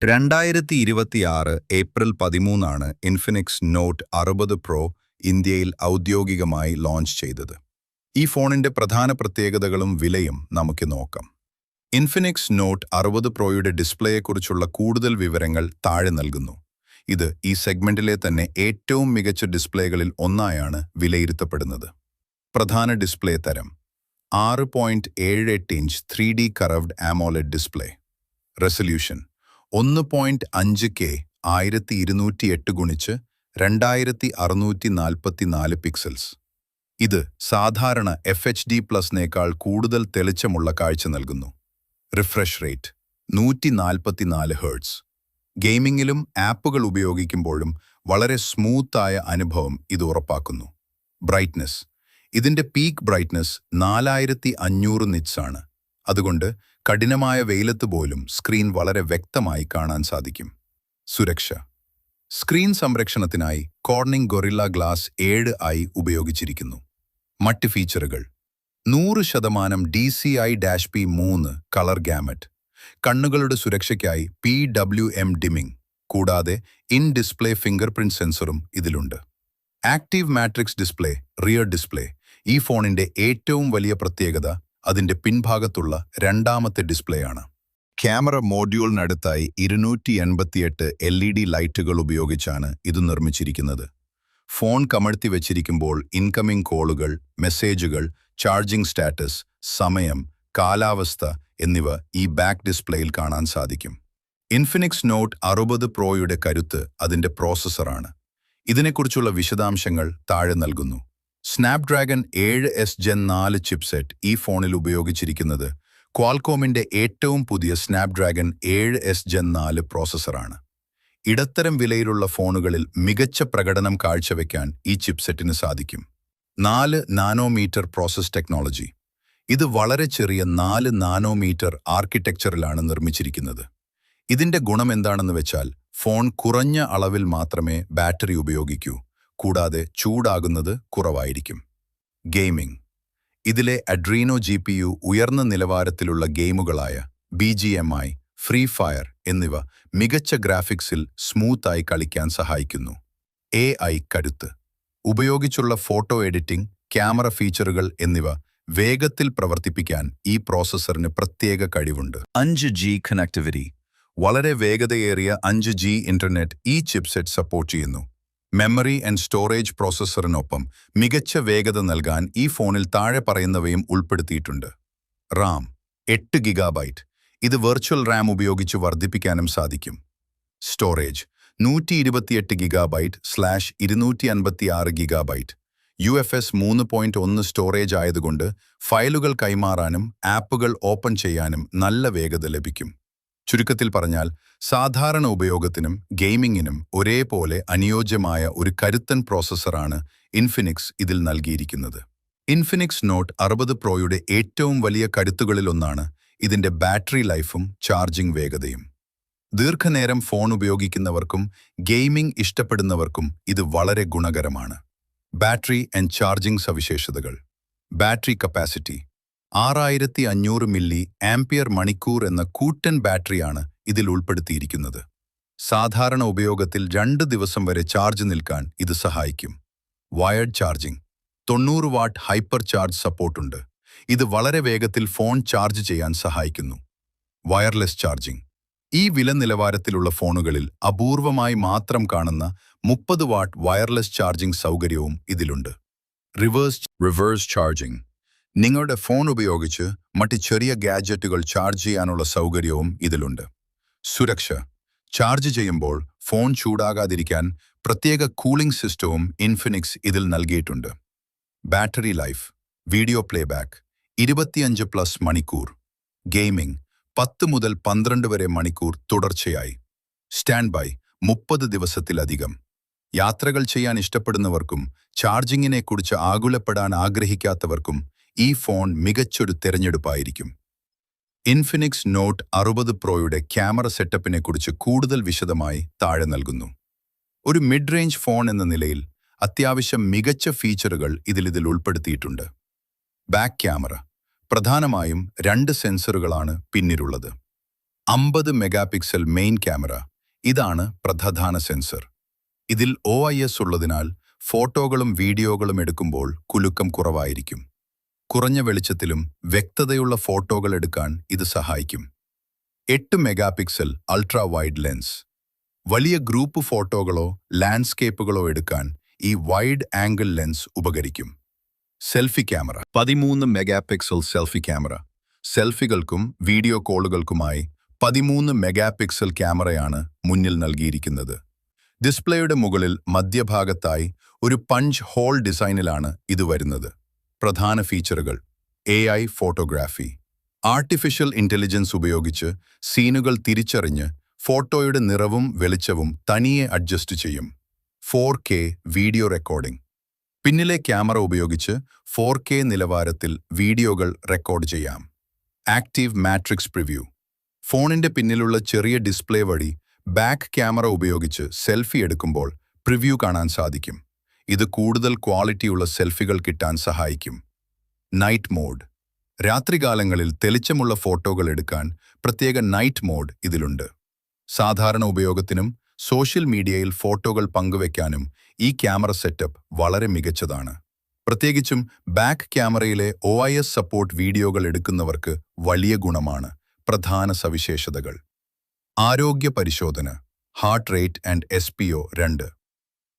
2026 April 13 Infinix note 60 pro ഇന്ത്യയിൽ ഔദ്യോഗികമായി launch ചെയ്തത്. ഈ ഫോണിന്റെ പ്രധാന പ്രത്യേകതകളും വിലയും നമുക്ക് നോക്കാം. ഇൻഫിനിക്സ് നോട്ട് 60 പ്രോയുടെ ഡിസ്പ്ലേയെക്കുറിച്ചുള്ള കൂടുതൽ വിവരങ്ങൾ താഴെ നൽകുന്നു. ഇത് ഈ സെഗ്മെന്റിലെ തന്നെ ഏറ്റവും മികച്ച ഡിസ്പ്ലേകളിൽ ഒന്നായാണ് വിലയിരുത്തപ്പെടുന്നത്. പ്രധാന ഡിസ്പ്ലേ തരം 6.78 inch 3D curved AMOLED display. Resolution 1.5K 1208 ഗുണിച്ച് 2644 പിക്സൽസ്. ഇത് സാധാരണ FHD+നേക്കാൾ കൂടുതൽ തെളിച്ചമുള്ള കാഴ്ച നൽകുന്നു. Refresh rate 144 hertz. ഗെയിമിങ്ങിലും ആപ്പുകൾ ഉപയോഗിക്കുമ്പോഴും വളരെ സ്മൂത്തായ അനുഭവം ഇത് ഉറപ്പാക്കുന്നു. ബ്രൈറ്റ്നസ് ഇതിന്റെ പീക്ക് ബ്രൈറ്റ്നസ് 4500 നിറ്റ്സ് ആണ്. അതുകൊണ്ട് കഠിനമായ വെയിലത്ത് പോലും സ്ക്രീൻ വളരെ വ്യക്തമായി കാണാൻ സാധിക്കും. സുരക്ഷ സ്ക്രീൻ സംരക്ഷണത്തിനായി കോർണിംഗ് ഗൊറില്ല ഗ്ലാസ് 7i ഉപയോഗിച്ചിരിക്കുന്നു. മറ്റ് ഫീച്ചറുകൾ 100% DCI-P3 കളർ ഗാമറ്റ്, കണ്ണുകളുടെ സുരക്ഷയ്ക്കായി PWM ഡിമ്മിംഗ്, കൂടാതെ ഇൻ ഡിസ്പ്ലേ ഫിംഗർ പ്രിന്റ് സെൻസറും ഇതിലുണ്ട്. Active matrix display rear display. ഈ ഫോണിന്റെ ഏറ്റവും വലിയ പ്രത്യേകത അതിന്റെ പിൻഭാഗത്തുള്ള രണ്ടാമത്തെ ഡിസ്പ്ലേ ആണ്. ക്യാമറ മോഡ്യൂളിനടുത്തായി 288 LED ലൈറ്റുകൾ ഉപയോഗിച്ചാണ് ഇത് നിർമ്മിച്ചിരിക്കുന്നത്. ഫോൺ കമഴ്ത്തി വെച്ചിരിക്കുമ്പോൾ ഇൻകമിംഗ് കോളുകൾ, മെസ്സേജുകൾ, ചാർജിംഗ് സ്റ്റാറ്റസ്, സമയം, കാലാവസ്ഥ എന്നിവ ഈ ബാക്ക് ഡിസ്പ്ലേയിൽ കാണാൻ സാധിക്കും. ഇൻഫിനിക്സ് നോട്ട് 60 പ്രോയുടെ കരുത്ത് അതിന്റെ പ്രോസസ്സറാണ്. ഇതിനെക്കുറിച്ചുള്ള വിശദാംശങ്ങൾ താഴെ നൽകുന്നു. സ്നാപ്ഡ്രാഗൺ 7S Gen 4 ചിപ്സെറ്റ് ഈ ഫോണിൽ ഉപയോഗിച്ചിരിക്കുന്നത് ക്വാൾകോമിന്റെ ഏറ്റവും പുതിയ സ്നാപ്ഡ്രാഗൺ 7S Gen 4 പ്രോസസ്സറാണ്. ഇടത്തരം വിലയിലുള്ള ഫോണുകളിൽ മികച്ച പ്രകടനം കാഴ്ചവെക്കാൻ ഈ ചിപ്സെറ്റിന് സാധിക്കും. 4 നാനോമീറ്റർ പ്രോസസ് ടെക്നോളജി. ഇത് വളരെ ചെറിയ 4 നാനോമീറ്റർ ആർക്കിടെക്ചറിലാണ് നിർമ്മിച്ചിരിക്കുന്നത്. ഇതിന്റെ ഗുണം എന്താണെന്ന് വെച്ചാൽ ഫോൺ കുറഞ്ഞ അളവിൽ മാത്രമേ ബാറ്ററി ഉപയോഗിക്കൂ, കൂടാതെ ചൂടാകുന്നത് കുറവായിരിക്കും. ഗെയിമിംഗ് ഇതിലെ അഡ്രീനോ GPU ഉയർന്ന നിലവാരത്തിലുള്ള ഗെയിമുകളായ BGMI, ഫ്രീ ഫയർ എന്നിവ മികച്ച ഗ്രാഫിക്സിൽ സ്മൂത്തായി കളിക്കാൻ സഹായിക്കുന്നു. AI കരുത്ത് ഉപയോഗിച്ചുള്ള ഫോട്ടോ എഡിറ്റിംഗ്, ക്യാമറ ഫീച്ചറുകൾ എന്നിവ വേഗത്തിൽ പ്രവർത്തിപ്പിക്കാൻ ഈ പ്രോസസ്സറിന് പ്രത്യേക കഴിവുണ്ട്. 5G കണക്ടിവിറ്റി വളരെ വേഗതയേറിയ 5G ഇന്റർനെറ്റ് ഈ ചിപ്സെറ്റ് സപ്പോർട്ട് ചെയ്യുന്നു. മെമ്മറി ആൻഡ് സ്റ്റോറേജ് പ്രോസസ്സറിനൊപ്പം മികച്ച വേഗത നൽകാൻ ഈ ഫോണിൽ താഴെ പറയുന്നവയും ഉൾപ്പെടുത്തിയിട്ടുണ്ട്. റാം 8 GB. ഇത് വെർച്വൽ റാം ഉപയോഗിച്ച് വർദ്ധിപ്പിക്കാനും സാധിക്കും. Storage 128 GB/256 GB. UFS 3.1 storage ആയതുകൊണ്ട് ഫയലുകൾ കൈമാറാനും ആപ്പുകൾ ഓപ്പൺ ചെയ്യാനും നല്ല വേഗത ലഭിക്കും. ചുരുക്കത്തിൽ പറഞ്ഞാൽ സാധാരണ ഉപയോഗത്തിനും ഗെയിമിങ്ങിനും ഒരേപോലെ അനുയോജ്യമായ ഒരു കരുത്തൻ പ്രോസസ്സറാണ് ഇൻഫിനിക്സ് ഇതിൽ നൽകിയിരിക്കുന്നത്. ഇൻഫിനിക്സ് നോട്ട് 60 പ്രോയുടെ ഏറ്റവും വലിയ കരുത്തുകളിലൊന്നാണ് ഇതിന്റെ ബാറ്ററി ലൈഫും ചാർജിംഗ് വേഗതയും. ദീർഘനേരം ഫോൺ ഉപയോഗിക്കുന്നവർക്കും ഗെയിമിംഗ് ഇഷ്ടപ്പെടുന്നവർക്കും ഇത് വളരെ ഗുണകരമാണ്. ബാറ്ററി ആൻഡ് ചാർജിംഗ് സവിശേഷതകൾ. ബാറ്ററി കപ്പാസിറ്റി 6500 മില്ലി ആംപിയർ മണിക്കൂർ എന്ന കൂറ്റൻ ബാറ്ററിയാണ് ഇതിൽ ഉൾപ്പെടുത്തിയിരിക്കുന്നത്. സാധാരണ ഉപയോഗത്തിൽ 2 ദിവസം വരെ ചാർജ് നിൽക്കാൻ ഇത് സഹായിക്കും. Wired charging 90 watt hyper charge സപ്പോർട്ടുണ്ട്. ഇത് വളരെ വേഗത്തിൽ ഫോൺ ചാർജ് ചെയ്യാൻ സഹായിക്കുന്നു. വയർലെസ് ചാർജിംഗ് ഈ വില നിലവാരത്തിലുള്ള ഫോണുകളിൽ അപൂർവമായി മാത്രം കാണുന്ന 30 വാട്ട് വയർലെസ് ചാർജിംഗ് സൗകര്യവും ഇതിലുണ്ട്. റിവേഴ്സ് ചാർജിംഗ് നിങ്ങളുടെ ഫോൺ ഉപയോഗിച്ച് മറ്റ് ചെറിയ ഗാഡ്ജറ്റുകൾ ചാർജ് ചെയ്യാനുള്ള സൗകര്യവും ഇതിലുണ്ട്. സുരക്ഷ ചാർജ് ചെയ്യുമ്പോൾ ഫോൺ ചൂടാകാതിരിക്കാൻ പ്രത്യേക കൂളിംഗ് സിസ്റ്റവും ഇൻഫിനിക്സ് ഇതിൽ നൽകിയിട്ടുണ്ട്. ബാറ്ററി ലൈഫ് വീഡിയോ പ്ലേബാക്ക് 25+ മണിക്കൂർ. ഗെയിമിംഗ് 10 മുതൽ 12 വരെ മണിക്കൂർ തുടർച്ചയായി. സ്റ്റാൻഡ് ബൈ 30 ദിവസത്തിലധികം. യാത്രകൾ ചെയ്യാൻ ഇഷ്ടപ്പെടുന്നവർക്കും ചാർജിങ്ങിനെക്കുറിച്ച് ആകുലപ്പെടാൻ ആഗ്രഹിക്കാത്തവർക്കും ഈ ഫോൺ മികച്ചൊരു തിരഞ്ഞെടുപ്പായിരിക്കും. ഇൻഫിനിക്സ് നോട്ട് 60 പ്രോയുടെ ക്യാമറ സെറ്റപ്പിനെക്കുറിച്ച് കൂടുതൽ വിശദമായി താഴെ നൽകുന്നു. ഒരു മിഡ് റേഞ്ച് ഫോൺ എന്ന നിലയിൽ അത്യാവശ്യം മികച്ച ഫീച്ചറുകൾ ഇതിൽ ഉൾപ്പെടുത്തിയിട്ടുണ്ട്. ബാക്ക് ക്യാമറ പ്രധാനമായും 2 സെൻസറുകളാണ് പിന്നിലുള്ളത്. 50 മെഗാപിക്സൽ മെയിൻ ക്യാമറ. ഇതാണ് പ്രധാന സെൻസർ. ഇതിൽ OIS ഉള്ളതിനാൽ ഫോട്ടോകളും വീഡിയോകളും എടുക്കുമ്പോൾ കുലുക്കം കുറവായിരിക്കും. കുറഞ്ഞ വെളിച്ചത്തിലും വ്യക്തതയുള്ള ഫോട്ടോകൾ എടുക്കാൻ ഇത് സഹായിക്കും. 8 മെഗാപിക്സൽ അൾട്രാ വൈഡ് ലെൻസ്. വലിയ ഗ്രൂപ്പ് ഫോട്ടോകളോ ലാൻഡ്സ്കേപ്പുകളോ എടുക്കാൻ ഈ വൈഡ് ആംഗിൾ ലെൻസ് ഉപകരിക്കും. Selfie camera. 13 megapixel selfie camera. സെൽഫികൾക്കും വീഡിയോ കോളുകൾക്കുമായി 13 മെഗാപിക്സൽ ക്യാമറയാണ് മുന്നിൽ നൽകിയിരിക്കുന്നത്. ഡിസ്പ്ലേയുടെ മുകളിൽ മധ്യഭാഗത്തായി ഒരു പഞ്ച് ഹോൾ ഡിസൈനിലാണ് ഇത് വരുന്നത്. പ്രധാന ഫീച്ചറുകൾ: AI ഫോട്ടോഗ്രാഫി. ആർട്ടിഫിഷ്യൽ ഇന്റലിജൻസ് ഉപയോഗിച്ച് സീനുകൾ തിരിച്ചറിഞ്ഞ് ഫോട്ടോയുടെ നിറവും വെളിച്ചവും തനിയെ അഡ്ജസ്റ്റ് ചെയ്യും. 4K video recording. പിന്നിലെ ക്യാമറ ഉപയോഗിച്ച് 4K നിലവാരത്തിൽ വീഡിയോകൾ റെക്കോർഡ് ചെയ്യാം. Active matrix preview. ഫോണിന്റെ പിന്നിലുള്ള ചെറിയ ഡിസ്പ്ലേ വഴി ബാക്ക് ക്യാമറ ഉപയോഗിച്ച് സെൽഫി എടുക്കുമ്പോൾ പ്രിവ്യൂ കാണാൻ സാധിക്കും. ഇത് കൂടുതൽ ക്വാളിറ്റിയുള്ള സെൽഫികൾ കിട്ടാൻ സഹായിക്കും. Night mode. രാത്രികാലങ്ങളിൽ തെളിച്ചമുള്ള ഫോട്ടോകൾ എടുക്കാൻ പ്രത്യേക നൈറ്റ് മോഡ് ഇതിലുണ്ട്. സാധാരണ ഉപയോഗത്തിനും സോഷ്യൽ മീഡിയയിൽ ഫോട്ടോകൾ പങ്കുവയ്ക്കാനും ഈ ക്യാമറ സെറ്റപ്പ് വളരെ മികച്ചതാണ്. പ്രത്യേകിച്ചും ബാക്ക് ക്യാമറയിലെ OIS സപ്പോർട്ട് വീഡിയോകൾ എടുക്കുന്നവർക്ക് വലിയ ഗുണമാണ്. പ്രധാന സവിശേഷതകൾ: ആരോഗ്യ പരിശോധന, ഹാർട്ട് റേറ്റ് ആൻഡ് SPO 2.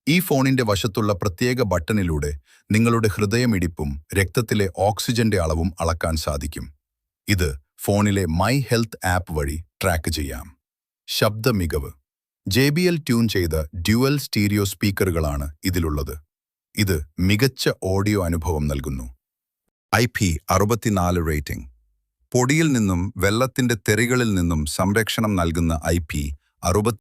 ഈ ഫോണിന്റെ വശത്തുള്ള പ്രത്യേക ബട്ടണിലൂടെ നിങ്ങളുടെ ഹൃദയമിടിപ്പും രക്തത്തിലെ ഓക്സിജന്റെ അളവും അളക്കാൻ സാധിക്കും. ഇത് ഫോണിലെ മൈ ഹെൽത്ത് ആപ്പ് വഴി ട്രാക്ക് ചെയ്യാം. ശബ്ദ മികവ്. JBL ട്യൂൺ ചെയ്ത ഡ്യുവൽ സ്റ്റീരിയോ സ്പീക്കറുകളാണ് ഇതിലുള്ളത്. ഇത് മികച്ച ഓഡിയോ അനുഭവം നൽകുന്നു. IP64 rating. പൊടിയിൽ നിന്നും വെള്ളത്തിന്റെ തെറികളിൽ നിന്നും സംരക്ഷണം നൽകുന്ന IP64